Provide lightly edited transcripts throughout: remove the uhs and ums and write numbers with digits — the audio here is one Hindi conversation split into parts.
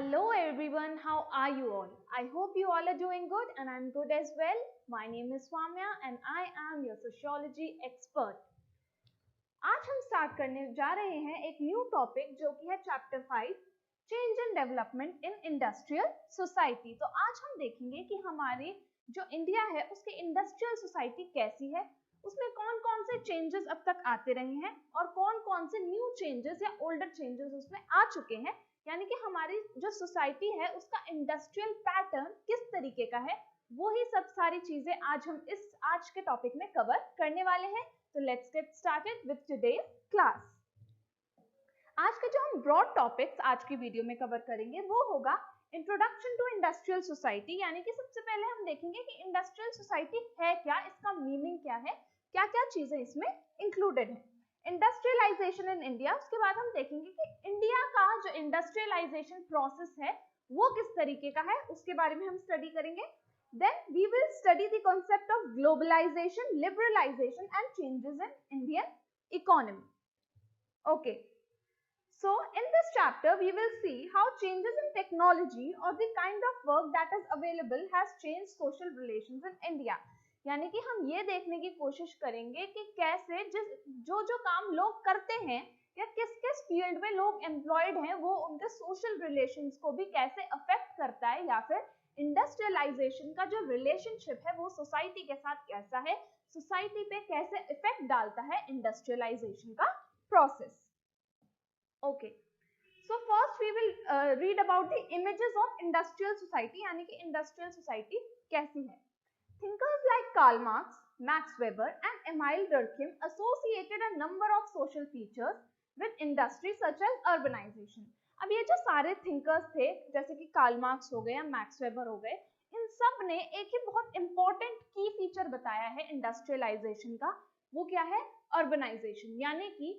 Hello everyone, how are you all? I hope you all are doing good and I'm good as well. My name is Swamya and I am your sociology expert. आज हम स्टार्ट करने जा रहे हैं एक न्यू टॉपिक जो कि है chapter 5 change and development in industrial society. तो आज हम देखेंगे कि हमारे जो इंडिया है उसकी इंडस्ट्रियल सोसाइटी कैसी है, उसमें कौन कौन से चेंजेस अब तक आते रहे हैं और कौन कौन से न्यू चेंजेस या ओल्डर चेंजेस उसमें आ चुके हैं, यानी कि हमारी जो सोसाइटी है उसका इंडस्ट्रियल पैटर्न किस तरीके का है, वो ही सब सारी चीजें आज के टॉपिक में कवर करने वाले हैं। तो let's get started with today's class. आज के जो हम ब्रॉड टॉपिक्स आज की वीडियो में कवर करेंगे वो होगा इंट्रोडक्शन टू इंडस्ट्रियल सोसाइटी, यानी कि सबसे पहले हम देखेंगे कि इंडस्ट्रियल सोसाइटी है क्या, इसका मीनिंग क्या है, क्या क्या चीजें इसमें इंक्लूडेड है। इंडस्ट्रियलाइजेशन इन इंडिया, उसके बाद हम देखेंगे कि इंडिया का जो इंडस्ट्रियलाइजेशन प्रोसेस है वो किस तरीके का है, उसके बारे में हम स्टडी करेंगे। Then we will study the concept of globalization, liberalization and changes in Indian economy. Okay. So in this chapter we will see how changes in technology or the kind of work that is available has changed social relations in India. यानी कि हम ये देखने की कोशिश करेंगे कि कैसे जो काम लोग करते हैं या किस किस फील्ड में लोग एम्प्लॉयड हैं वो उनके सोशल रिलेशंस को भी कैसे अफेक्ट करता है, या फिर इंडस्ट्रियलाइजेशन का जो रिलेशनशिप है वो सोसाइटी के साथ कैसा है, सोसाइटी पे कैसे इफेक्ट डालता है इंडस्ट्रियलाइजेशन का process. Okay, so first we will read about the images of industrial society, यानी कि इंडस्ट्रियल सोसाइटी कैसी है। Thinkers like Karl Marx, Max Weber and Emile Durkheim associated a number of social features with industry such as urbanisation. अब ये जो सारे थिंकर्स थे जैसे कि कार्ल मार्क्स हो गए या मैक्स वेबर हो गए, इन सब ने एक ही बहुत इंपॉर्टेंट की फीचर बताया है इंडस्ट्रियलाइजेशन का, वो क्या है, अर्बनाइजेशन। यानी कि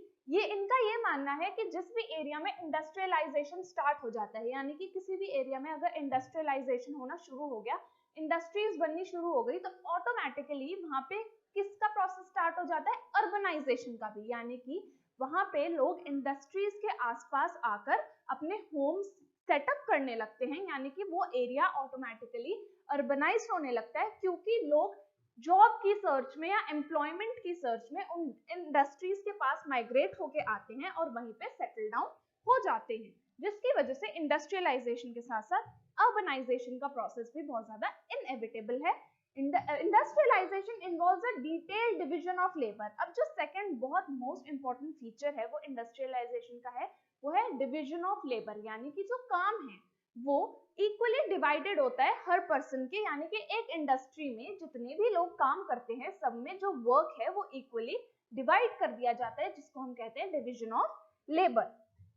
इनका ये मानना है कि जिस भी एरिया में इंडस्ट्रियलाइजेशन स्टार्ट हो जाता है, यानी कि किसी भी एरिया में अगर इंडस्ट्रियलाइजेशन होना शुरू हो गया, इंडस्ट्रीज बननी शुरू हो गई, तो ऑटोमेटिकली वहां पे किसका प्रोसेस स्टार्ट हो जाता है, अर्बनाइजेशन का भी। यानी कि वहां पे लोग इंडस्ट्रीज के आसपास आकर अपने होम्स सेटअप करने लगते हैं, यानी कि वो एरिया ऑटोमेटिकली अर्बनाइज होने लगता है, क्योंकि लोग जॉब की सर्च में या एम्प्लॉयमेंट की सर्च में उन इंडस्ट्रीज के पास माइग्रेट होके आते हैं और वहीं पे सेटल डाउन हो जाते हैं, जिसकी वजह से इंडस्ट्रियलाइजेशन के साथ साथ अर्बनाइजेशन का प्रोसेस भी बहुत ज्यादा इनएविटेबल है। Industrialisation involves a detailed division of labour. अब जो सेकंड बहुत मोस्ट इंपॉर्टेंट फीचर है वो इंडस्ट्रियलाइजेशन का है, वो है डिवीजन ऑफ लेबर, यानी कि जो काम है वो इक्वली डिवाइडेड होता है हर पर्सन के, यानी कि एक इंडस्ट्री में जितने भी लोग काम करते हैं सब में जो वर्क है वो इक्वली डिवाइड कर दिया जाता है, जिसको हम कहते हैं division of labour.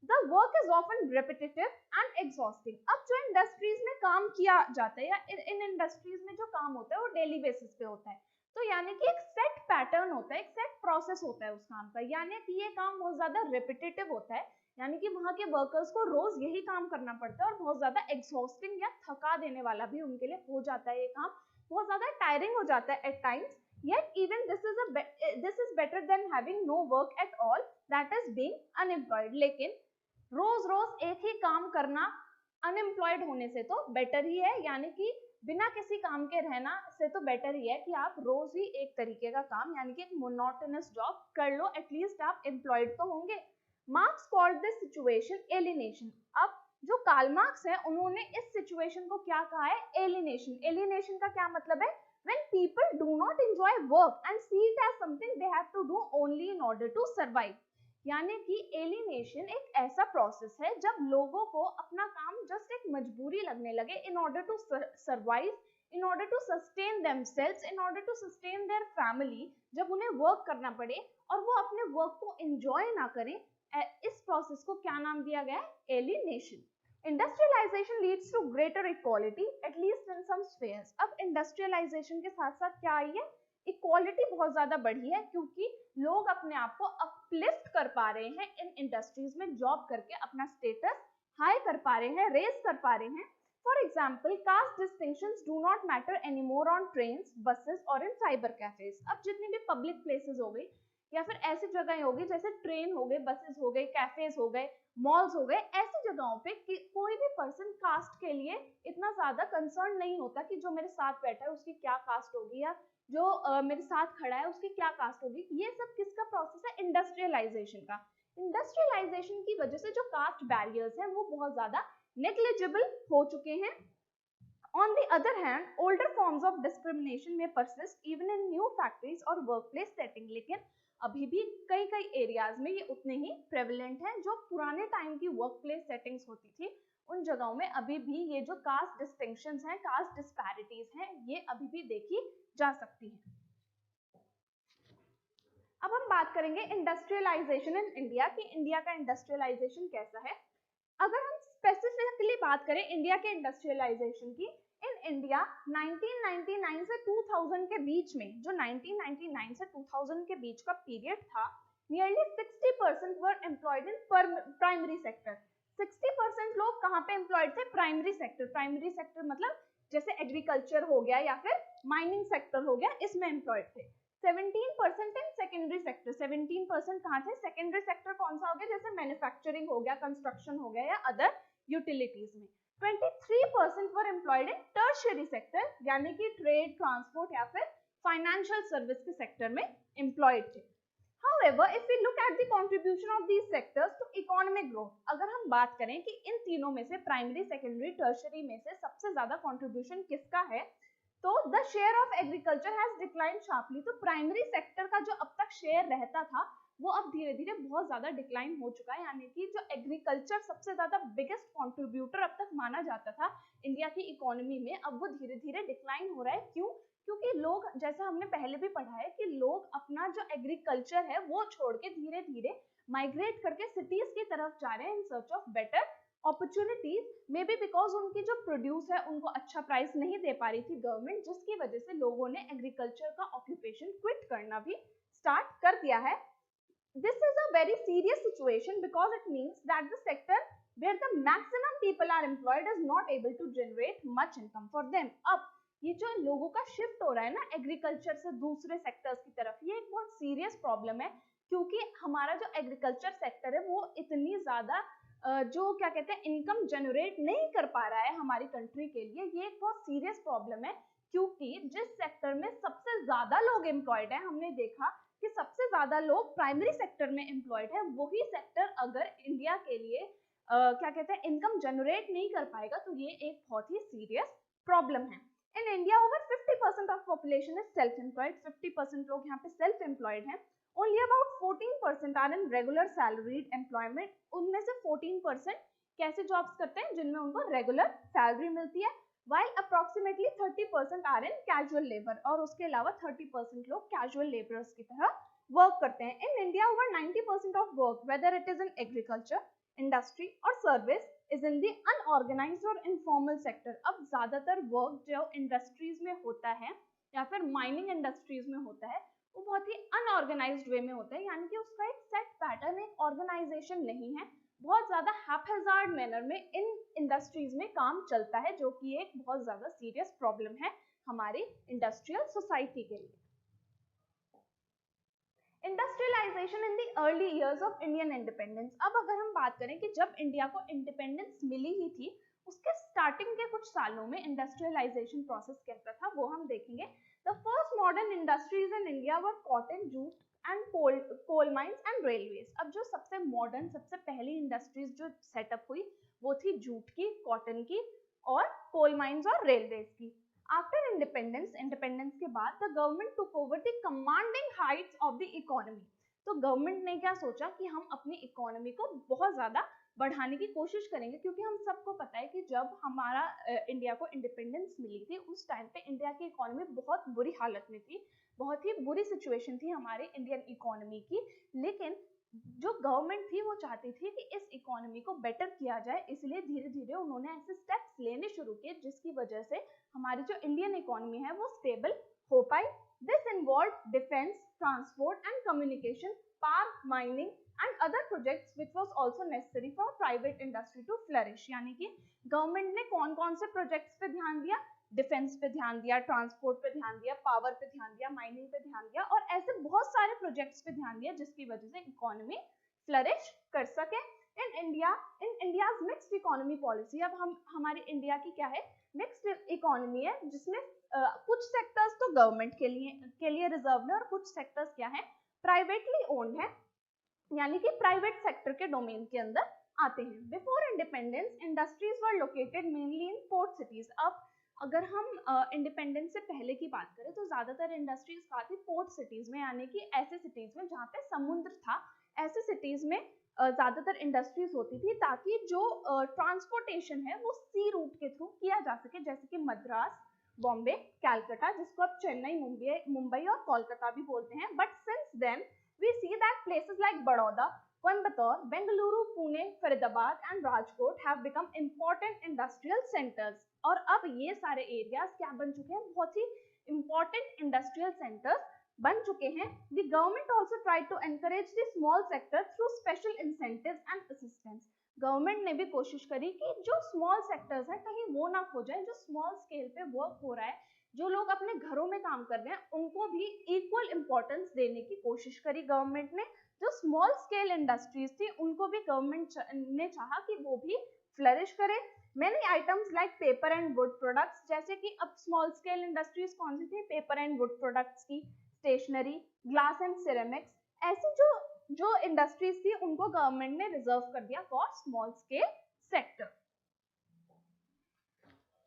The work is often repetitive and exhausting. अब जो इंडस्ट्रीज में काम किया जाता है या इन इंडस्ट्रीज में जो काम होता है वो डेली बेसिस पे होता है, तो यानी कि एक सेट पैटर्न होता है, एक सेट प्रोसेस होता है उस काम का, यानी कि ये काम बहुत ज्यादा रिपीटेटिव होता है, यानी कि वहां के वर्कर्स को रोज यही काम करना पड़ता है और बहुत ज्यादा एग्जॉस्टिंग या थका देने वाला भी उनके लिए हो जाता है, ये काम बहुत ज्यादा टायरिंग हो जाता है at times. Yet even this is better than having no work at all, that is being unemployed. लेकिन रोज रोज एक ही काम करना अनएम्प्लॉयड होने से तो बेटर ही है, यानी कि बिना किसी काम के रहना से तो बेटर ही है कि आप रोज ही एक तरीके का काम, यानी कि एक मोनोटोनस जॉब कर लो, एटलीस्ट आप एम्प्लॉयड तो होंगे। Marks called this situation alienation. अब जो कार्ल मार्क्स है उन्होंने इस सिचुएशन को क्या कहा है, एलिनेशन। एलिनेशन का क्या मतलब है, when people do not enjoy work and see it as something they have to do only in order to survive। यानी कि एलिनेशन एक ऐसा प्रोसेस है जब लोगों को अपना काम जस्ट एक मजबूरी लगने लगे, in order to survive, in order to sustain themselves, in order to sustain their family, जब उन्हें वर्क करना पड़े और वो अपने वर्क को एंजॉय ना करें, इस प्रोसेस को क्या नाम दिया गया है, alienation. Industrialisation leads to greater equality at least in some spheres. अब इंडस्ट्रियलाइजेशन के साथ साथ क्या आई है, इक्वालिटी बहुत ज्यादा बढ़ी है, क्योंकि लोग अपने आप को अपलिफ्ट कर पा रहे हैं इन इंडस्ट्रीज में जॉब करके, अपना स्टेटस हाई कर पा रहे हैं, रेज कर पा रहे हैं। For example, caste distinctions do not matter anymore on trains, buses और इन साइबर कैफेज। अब जितनी भी पब्लिक प्लेसेस हो गई या फिर ऐसी जगह होगी जैसे ट्रेन हो गए, बसेस हो गए, कैफेज हो गए, मॉल्स हो गए, ऐसी जगहों पे कोई भी पर्सन कास्ट के लिए इतना ज्यादा कंसर्न नहीं होता कि जो मेरे साथ बैठा है उसकी क्या कास्ट होगी या जो मेरे साथ खड़ा है उसकी क्या कास्ट होगी। ये सब किसका प्रोसेस है? इंडस्ट्रियलाइजेशन का। इंडस्ट्रियलाइजेशन की वजह से जो कास्ट बैरियर्स हैं वो बहुत ज्यादा नेग्लिजिबल हो चुके हैं। On the other hand, older forms of discrimination may persist even in new factories or workplace setting, लेकिन अभी भी कई कई एरियाज में ये उतने ही प्रेवलेंट हैं। जो पुराने टाइम की वर्कप्लेस सेटिंग्स होती थी उन जगहों में अभी भी ये जो कास्ट डिस्टिंक्शंस हैं, कास्ट डिस्पैरिटीज हैं, ये अभी भी देखी जा सकती हैं। अब हम बात करेंगे इंडस्ट्रियलाइजेशन इन इंडिया कि इंडिया का इंडस्ट्रियलाइजेशन कैसा है। अगर हम स्पेसिफिकली बात करें इंडिया के इंडस्ट्रियलाइजेशन की, इन इंडिया 1999 से 2000 के बीच में, जो 1999 से 2000 के बीच का पीरियड था, nearly 60% were employed in primary sector. 60% लोग कहाँ पे एम्प्लॉयड थे? Primary sector. प्राइमरी सेक्टर मतलब जैसे एग्रीकल्चर हो गया या फिर माइनिंग सेक्टर हो गया, इसमें एम्प्लॉयड थे। 17% इन सेकेंडरी सेक्टर। 17% कहाँ थे? सेकेंडरी सेक्टर कौन सा हो गया? जैसे मैन्युफैक्चरिंग हो गया, कंस्ट्रक्शन हो गया या अदर यूटिलिटीज में। 23% वर एम्प्लॉयड इन टर्शियरी सेक्टर, यानी कि ट्रेड, ट्रांसपोर्ट या फिर फाइनेंशियल सर्विस के सेक्टर में एम्प्लॉयड थे। However, if we look at the contribution of these sectors to economic growth, अगर हम बात करें कि इन तीनों में से प्राइमरी, सेकेंडरी, टर्शियरी में से सबसे ज्यादा कंट्रीब्यूशन किसका है, तो the share of agriculture has decline sharply. तो प्राइमरी सेक्टर का जो अब तक शेयर रहता था वो अब धीरे धीरे बहुत ज्यादा डिक्लाइन हो चुका है, यानी कि जो एग्रीकल्चर सबसे ज्यादा बिगेस्ट कंट्रीब्यूटर अब तक माना जाता था इंडिया की इकोनॉमी में, अब वो धीरे धीरे डिक्लाइन हो रहा है। क्यों? क्योंकि लोग, जैसा हमने पहले भी पढ़ा है कि लोग अपना जो एग्रीकल्चर है वो छोड़ के धीरे धीरे माइग्रेट करके सिटीज की तरफ जा रहे हैं in search of better opportunities, may be because उनकी जो प्रोड्यूस है उनको अच्छा प्राइस नहीं दे पा रही थी गवर्नमेंट, जिसकी वजह से लोगों ने एग्रीकल्चर का ऑक्यूपेशन क्विट करना भी स्टार्ट कर दिया है। This is a very serious situation because it means that the sector where the maximum people are employed is not able to generate much income for them. अब ये जो लोगों का शिफ्ट हो रहा है ना एग्रीकल्चर से दूसरे सेक्टर्स की तरफ, ये एक बहुत सीरियस प्रॉब्लम है, क्योंकि हमारा जो एग्रीकल्चर सेक्टर है वो इतनी ज्यादा जो क्या कहते हैं इनकम जनरेट नहीं कर पा रहा है हमारी कंट्री के लिए। ये एक बहुत सीरियस प्रॉब्लम है, क्योंकि जिस सेक्टर में सबसे ज्यादा लोग एम्प्लॉयड है, हमने देखा कि सबसे ज्यादा लोग प्राइमरी सेक्टर में एम्प्लॉयड है, वही सेक्टर अगर इंडिया के लिए क्या कहते हैं इनकम जनरेट नहीं कर पाएगा तो ये एक बहुत ही सीरियस प्रॉब्लम है। In India over 50% of population is self employed. 50% लोग यहाँ पे सेल्फ एम्प्लॉयड हैं। Only about 14% are in regular salaried employment. उनमें से 14% कैसे जॉब्स करते हैं जिनमें उनको रेगुलर सैलरी मिलती है, while approximately 30% are in casual labor, और उसके अलावा 30% लोग casual laborers की तरह वर्क करते हैं। In India, over 90% of work, whether it is in agriculture, industry or service, is in the unorganized और informal sector. अब ज्यादातर वर्क जो इंडस्ट्रीज में होता है या फिर माइनिंग इंडस्ट्रीज में होता है वो बहुत ही अनऑर्गेनाइज्ड वे में होता है, यानी कि उसका एक सेट पैटर्न, एक ऑर्गेनाइजेशन नहीं है, बहुत ज्यादा हैपहैजार्ड मैनर में इन इंडस्ट्रीज में काम चलता है, जो कि एक बहुत ज्यादा सीरियस प्रॉब्लम है हमारी इंडस्ट्रियल सोसाइटी के लिए। Industrialization in the early years of Indian independence. अब अगर हम बात करें कि जब इंडिया को इंडिपेंडेंस मिली ही थी उसके स्टार्टिंग के कुछ सालों में इंडस्ट्रियलाइजेशन प्रोसेस कैसा था वो हम देखेंगे। The first modern industries in India were cotton, jute and coal mines and railways. अब जो सबसे मॉडर्न, सबसे पहली इंडस्ट्रीज जो सेटअप हुई वो थी जूट की, कॉटन की और कोल माइंस और रेलवेज की। आफ्टर इंडिपेंडेंस के बाद the government took over the commanding Heights of the economy. तो गवर्नमेंट ने क्या सोचा कि हम अपनी इकोनॉमी को बहुत ज्यादा बढ़ाने की कोशिश करेंगे, क्योंकि हम सबको पता है कि जब हमारा इंडिया को इंडिपेंडेंस मिली थी उस टाइम पे इंडिया की इकोनॉमी बहुत बुरी हालत में थी, बहुत ही बुरी सिचुएशन थी हमारे इंडियन इकोनॉमी की। लेकिन जो गवर्नमेंट थी वो चाहती थी कि इस इकोनॉमी को बेटर किया जाए, इसलिए धीरे धीरे उन्होंने ऐसे स्टेप्स लेने शुरू किए जिसकी वजह से हमारी जो इंडियन इकोनॉमी है वो स्टेबल हो पाई। This involve defence, transport and communication, power, mining and other projects which was also necessary for private industry to flourish। यानी कि गवर्नमेंट ने कौन कौन से प्रोजेक्ट्स पे ध्यान दिया? डिफेंस पे ध्यान दिया, ट्रांसपोर्ट पे ध्यान दिया, पावर पे ध्यान दिया, माइनिंग पे ध्यान दिया और ऐसे बहुत सारे प्रोजेक्ट्स पे ध्यान दिया जिसकी वजह से इकोनॉमी फ्लरिश कर सके। In India's mixed economy policy, अब हमारी इंडिया की क्या है, मिक्स्ड इकोनॉमी है, जिसमें कुछ सेक्टर्स तो गवर्नमेंट के लिए रिजर्व है और कुछ सेक्टर्स क्या है, प्राइवेटली ओन्ड है, यानी कि प्राइवेट सेक्टर के डोमेन के अंदर आते हैं। बिफोर इंडिपेंडेंस इंडस्ट्रीज वर लोकेटेड मेनली इन पोर्ट सिटीज। अब अगर हम इंडिपेंडेंस से पहले की बात करें तो ज्यादातर इंडस्ट्रीज कहाँ थी, पोर्ट सिटीज में, यानी कि ऐसे सिटीज में जहाँ पे समुद्र था, ऐसे सिटीज में ज्यादातर इंडस्ट्रीज होती थी, ताकि जो ट्रांसपोर्टेशन है वो सी रूट के थ्रू किया जा सके, जैसे कि मद्रास, बॉम्बे, कैलकाटा, जिसको अब चेन्नई, मुंबई और कोलकाता भी बोलते हैं। But since then we see that places like Baroda, Coimbatore, Bengaluru, Pune, Faridabad and Rajkot have become important industrial centers। और अब ये सारे एरियाज क्या बन चुके हैं, बहुत ही important industrial centers बन चुके हैं। The government also tried to encourage the small sector through special incentives and assistance। Government ने भी कोशिश करी कि जो स्मॉल सेक्टर्स है कहीं वो ना खो जाए, जो स्मॉल स्केल पे वर्क हो रहा है, जो लोग अपने घरों में काम कर रहे हैं, उनको भी इक्वल इंपॉर्टेंस देने की कोशिश करी गवर्नमेंट ने। जो स्मॉल स्केल इंडस्ट्रीज थी उनको भी गवर्नमेंट ने चाहा कि वो भी फ्लरिश करे। Many items like paper and would products, जैसे कि अब स्मॉल स्केल इंडस्ट्रीज कौन सी थी, पेपर एंड वुड प्रोडक्ट्स की, स्टेशनरी, ग्लास एंड सिरेमिक्स, ऐसी जो इंडस्ट्रीज थी उनको गवर्नमेंट ने रिजर्व कर दिया फॉर स्मॉल स्केल सेक्टर।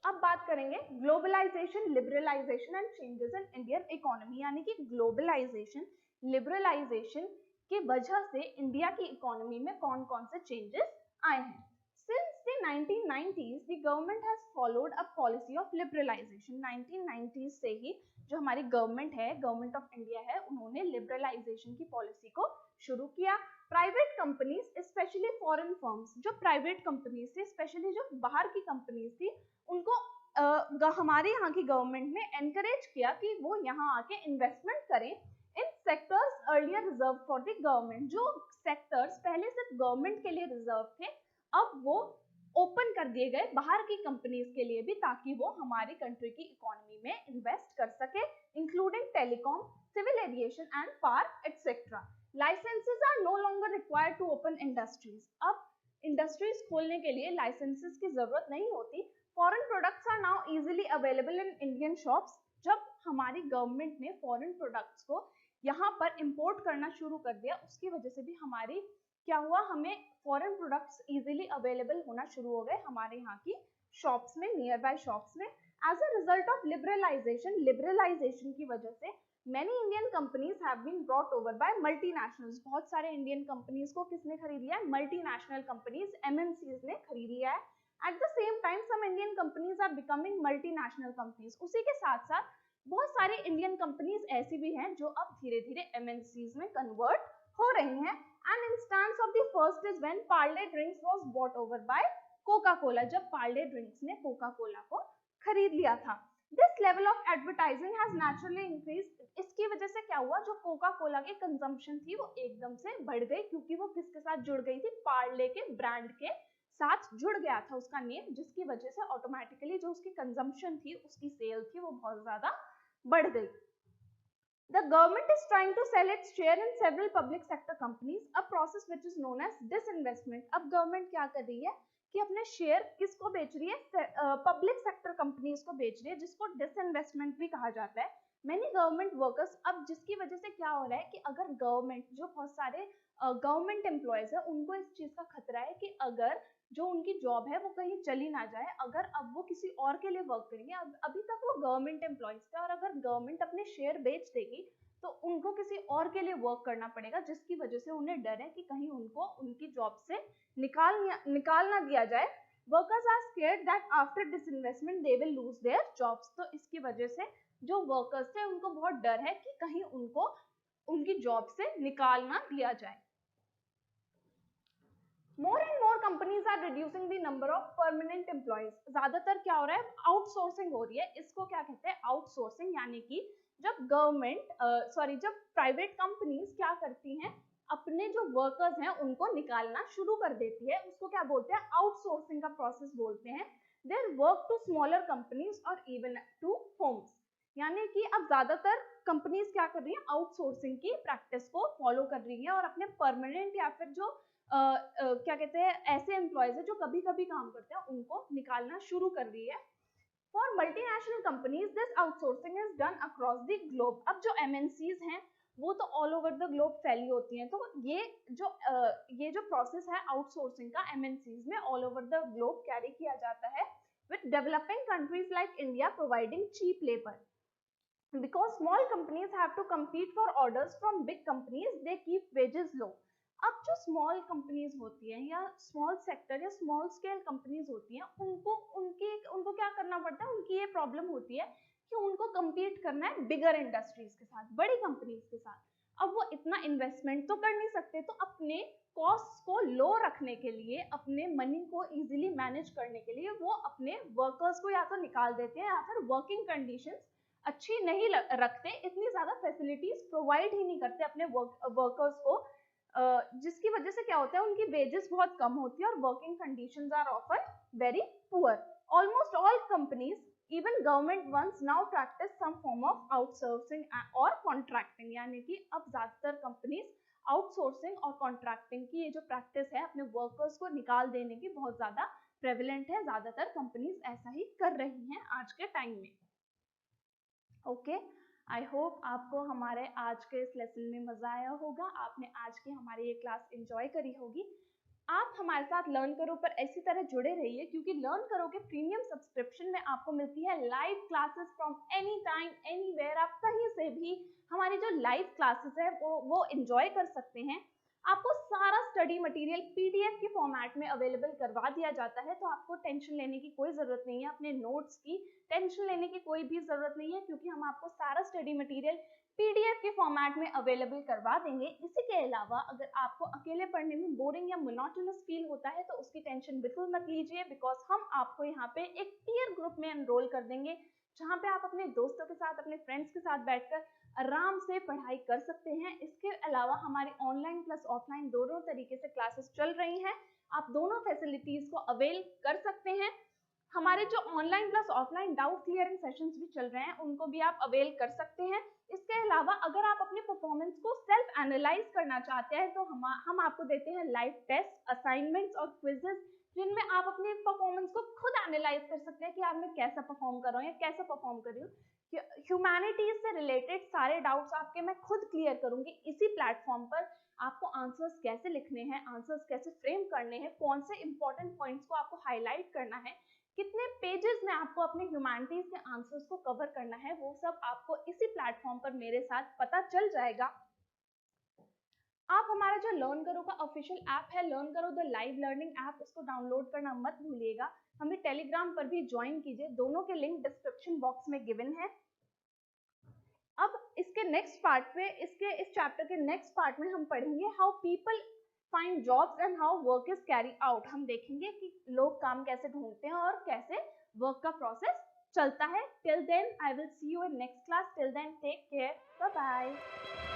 अब बात करेंगे globalization, liberalization and changes in Indian economy, यानी कि ग्लोबलाइजेशन, लिबरलाइजेशन की वजह से इंडिया की इकोनॉमी में कौन कौन से चेंजेस आए हैं। Since the 1990s, the government has followed a policy of liberalization। 1990s से ही जो हमारी गवर्नमेंट है, गवर्नमेंट ऑफ इंडिया है, उन्होंने लिबरलाइजेशन की पॉलिसी को शुरू किया। Private companies specially foreign firms, जो प्राइवेट कंपनीज थी, स्पेशली जो बाहर की कंपनीज थी, उनको हमारे यहाँ की गवर्नमेंट ने एनकरेज किया कि वो यहाँ आके इन्वेस्टमेंट करें in sectors earlier reserve for the government. जो सेक्टर्स पहले सिर्फ गवर्नमेंट के लिए रिजर्व थे, अब वो ओपन कर दिए गए बाहर की कंपनीज के लिए भी, ताकि वो हमारी कंट्री की इकोनॉमी में इन्वेस्ट कर सके, including telecom, civil aviation and power etcetera. Licences are no longer required to open industries. अब इंडस्ट्रीज खोलने के लिए लाइसेंसेस की जरूरत नहीं होती। Foreign products are now easily available in Indian shops. जब हमारी गवर्नमेंट ने फॉरेन प्रोडक्ट्स को यहाँ पर इंपोर्ट करना शुरू कर दिया, उसकी वजह से भी हमारी क्या हुआ, हमें फॉरेन प्रोडक्ट्स इजीली अवेलेबल होना शुरू हो गए हमारे यहाँ की शॉप्स में, नियर बाय शॉप्स में। As a result of liberalization की वजह से many Indian companies have been brought over by multinationals। बहुत सारे इंडियन कंपनीज को किसने खरीद लिया है, मल्टीनेशनल कंपनीज, MNCs ने खरीद लिया है। At the same time some Indian companies are becoming multinational companies. उसी के साथ साथ बहुत सारी इंडियन कंपनीज ऐसी भी हैं जो अब धीरे धीरे MNCs में कन्वर्ट हो रही हैं। An instance of the first is when Parle Drinks was bought over by Coca-Cola। जब Parle Drinks ने Coca-Cola को खरीद लिया था। This level of advertising has naturally increased। इसकी वजह से क्या हुआ, जो कोका कोला की कंजम्पशन थी वो एकदम से बढ़ गई, क्योंकि वो किसके साथ जुड़ गई थी, पार्ले के ब्रांड के साथ जुड़ गया था उसका नेम, जिसकी वजह से ऑटोमेटिकली जो उसकी कंजम्पशन थी, उसकी सेल थी, वो बहुत ज्यादा बढ़ गई। The government is trying to sell its share in several public sector companies, a process which is known as disinvestment। अब गवर्नमेंट क्या कर रही है कि अपने शेयर किसको बेच रही है, पब्लिक सेक्टर कंपनीज को बेच रही है, जिसको डिसइन्वेस्टमेंट भी कहा जाता है। मैनी गवर्नमेंट वर्कर्स, अब जिसकी वजह से क्या हो रहा है कि अगर गवर्नमेंट, जो बहुत सारे गवर्नमेंट एम्प्लॉयज है, उनको इस चीज का खतरा है कि अगर जो उनकी जॉब है वो कहीं चली ना जाए, अगर अब वो किसी और के लिए वर्क करेंगे, अभी तक वो गवर्नमेंट एम्प्लॉयज थे, और अगर गवर्नमेंट अपने शेयर बेच देगी तो उनको किसी और के लिए वर्क करना पड़ेगा, जिसकी वजह से उन्हें डर है कि कहीं उनको उनकी जॉब से निकाल ना दिया जाए। Workers are scared that after disinvestment they will lose their jobs. तो इसकी वजह से जो वर्कर्स थे उनको बहुत डर है कि कहीं उनको उनकी जॉब से निकाल ना दिया जाए। More and more companies are reducing the number of permanent employees। ज्यादातर क्या हो रहा है, आउटसोर्सिंग हो रही है। इसको क्या कहते हैं, आउटसोर्सिंग, यानी कि जब प्राइवेट कंपनीज क्या करती हैं, अपने जो वर्कर्स हैं उनको निकालना शुरू कर देती है, उसको क्या बोलते हैं, आउटसोर्सिंग का प्रोसेस बोलते हैं। Their work to smaller companies और इवन टू होम्स। यानी कि अब ज्यादातर कंपनीज क्या कर रही हैं, आउटसोर्सिंग की प्रैक्टिस को फॉलो कर रही हैं और अपने परमानेंट या फिर जो क्या कहते हैं, ऐसे एम्प्लॉयज है जो कभी कभी काम करते हैं उनको निकालना शुरू कर रही है। For multinational companies this outsourcing is done across the globe. अब जो MNCs हैं वो तो ऑल ओवर द ग्लोब फैली होती हैं, तो ये जो प्रोसेस है आउटसोर्सिंग का MNCs में all over the globe carry किया जाता है, with developing countries like India providing cheap labour. Because small companies have to compete for orders from big companies, they keep wages low. अब जो स्मॉल कंपनीज होती हैं या स्मॉल सेक्टर या स्मॉल स्केल कंपनीज होती हैं, उनको क्या करना पड़ता है, उनकी ये प्रॉब्लम होती है कि उनको compete करना है बिगर इंडस्ट्रीज के साथ, बड़ी कंपनीज के साथ। अब वो इतना इन्वेस्टमेंट तो कर नहीं सकते, तो अपने कॉस्ट को लो रखने के लिए, अपने मनी को इजीली मैनेज करने के लिए वो अपने वर्कर्स को या तो निकाल देते हैं या फिर वर्किंग कंडीशंस अच्छी नहीं रखते, इतनी ज्यादा फैसिलिटीज प्रोवाइड ही नहीं करते अपने वर्कर्स को, जिसकी वजह से क्या होता है, उनकी वेजेस बहुत कम होती है और working conditions are often very poor. Almost all companies, even government ones, now practise some form of outsourcing और कॉन्ट्रैक्टिंग, यानी कि अब ज्यादातर कंपनीज आउटसोर्सिंग और कॉन्ट्रैक्टिंग की ये जो प्रैक्टिस है अपने वर्कर्स को निकाल देने की बहुत ज्यादा प्रेवलेंट है, ज्यादातर कंपनीज ऐसा ही कर रही हैं आज के टाइम में। ओके, आई होप आपको हमारे आज के इस लेसन में मजा आया होगा, आपने आज की हमारी ये क्लास एंजॉय करी होगी। आप हमारे साथ लर्न करो पर इसी तरह जुड़े रहिए, क्योंकि लर्न करो के प्रीमियम सब्सक्रिप्शन में आपको मिलती है live classes from any time anywhere. आप कहीं से भी हमारी जो लाइव क्लासेस है वो एंजॉय कर सकते हैं। आपको सारा स्टडी मटेरियल PDF के फॉर्मेट में अवेलेबल करवा दिया जाता है, तो आपको टेंशन लेने की कोई जरूरत नहीं है, अपने नोट्स की टेंशन लेने की कोई भी जरूरत नहीं है, क्योंकि हम आपको सारा स्टडी मटेरियल PDF के फॉर्मेट में अवेलेबल करवा देंगे। इसी के अलावा अगर आपको अकेले पढ़ने में बोरिंग या मोनोटोनस फील होता है तो उसकी टेंशन बिल्कुल मत लीजिए, बिकॉज हम आपको यहाँ पे एक टियर ग्रुप में एनरोल कर देंगे, जहाँ पे आप अपने दोस्तों के साथ, अपने फ्रेंड्स के साथ बैठकर आराम से पढ़ाई कर सकते हैं। इसके अलावा हमारी ऑनलाइन प्लस ऑफलाइन दोनों तरीके से क्लासेस चल रही हैं, आप दोनों फैसिलिटीज को अवेल कर सकते हैं। हमारे जो online plus offline doubt clearing sessions भी चल रहे हैं, उनको भी आप अवेल कर सकते हैं। इसके अलावा अगर आप अपने परफॉर्मेंस को सेल्फ एनालाइज करना चाहते हैं तो हम आपको देते हैं लाइव टेस्ट, असाइनमेंट्स और क्विजेस, जिनमें आप अपने परफॉर्मेंस को खुद एनालाइज कर सकते हैं कि आप मैं कैसा परफॉर्म कर रहा हूँ या कैसा परफॉर्म कर रही हूँ। ह्यूमैनिटीज से रिलेटेड सारे डाउट्स आपके मैं खुद क्लियर करूंगी इसी प्लेटफॉर्म पर। आपको आंसर्स कैसे लिखने हैं, आंसर्स कैसे फ्रेम करने हैं, कौन से इंपॉर्टेंट पॉइंट्स को आपको हाईलाइट करना है, कितने पेजेस में आपको अपने ह्यूमैनिटीज के आंसर्स को कवर करना है, वो सब आपको इसी प्लेटफॉर्म पर मेरे साथ पता चल जाएगा। आप हमारा जो लर्न करो का ऑफिशियल ऐप है, लर्न करो द लाइव लर्निंग ऐप, उसको डाउनलोड करना मत भूलिएगा। हमें टेलीग्राम पर भी ज्वाइन कीजिए, दोनों के लिंक डिस्क्रिप्शन बॉक्स में गिवन है। अब इसके नेक्स्ट पार्ट में, इस चैप्टर के नेक्स्ट पार्ट में हम पढ़ेंगे how people find jobs and how work is carry out. हम देखेंगे कि लोग काम कैसे ढूंढते हैं और कैसे वर्क का प्रोसेस चलता है। Till then I will see you in next class. Till then take care, bye bye.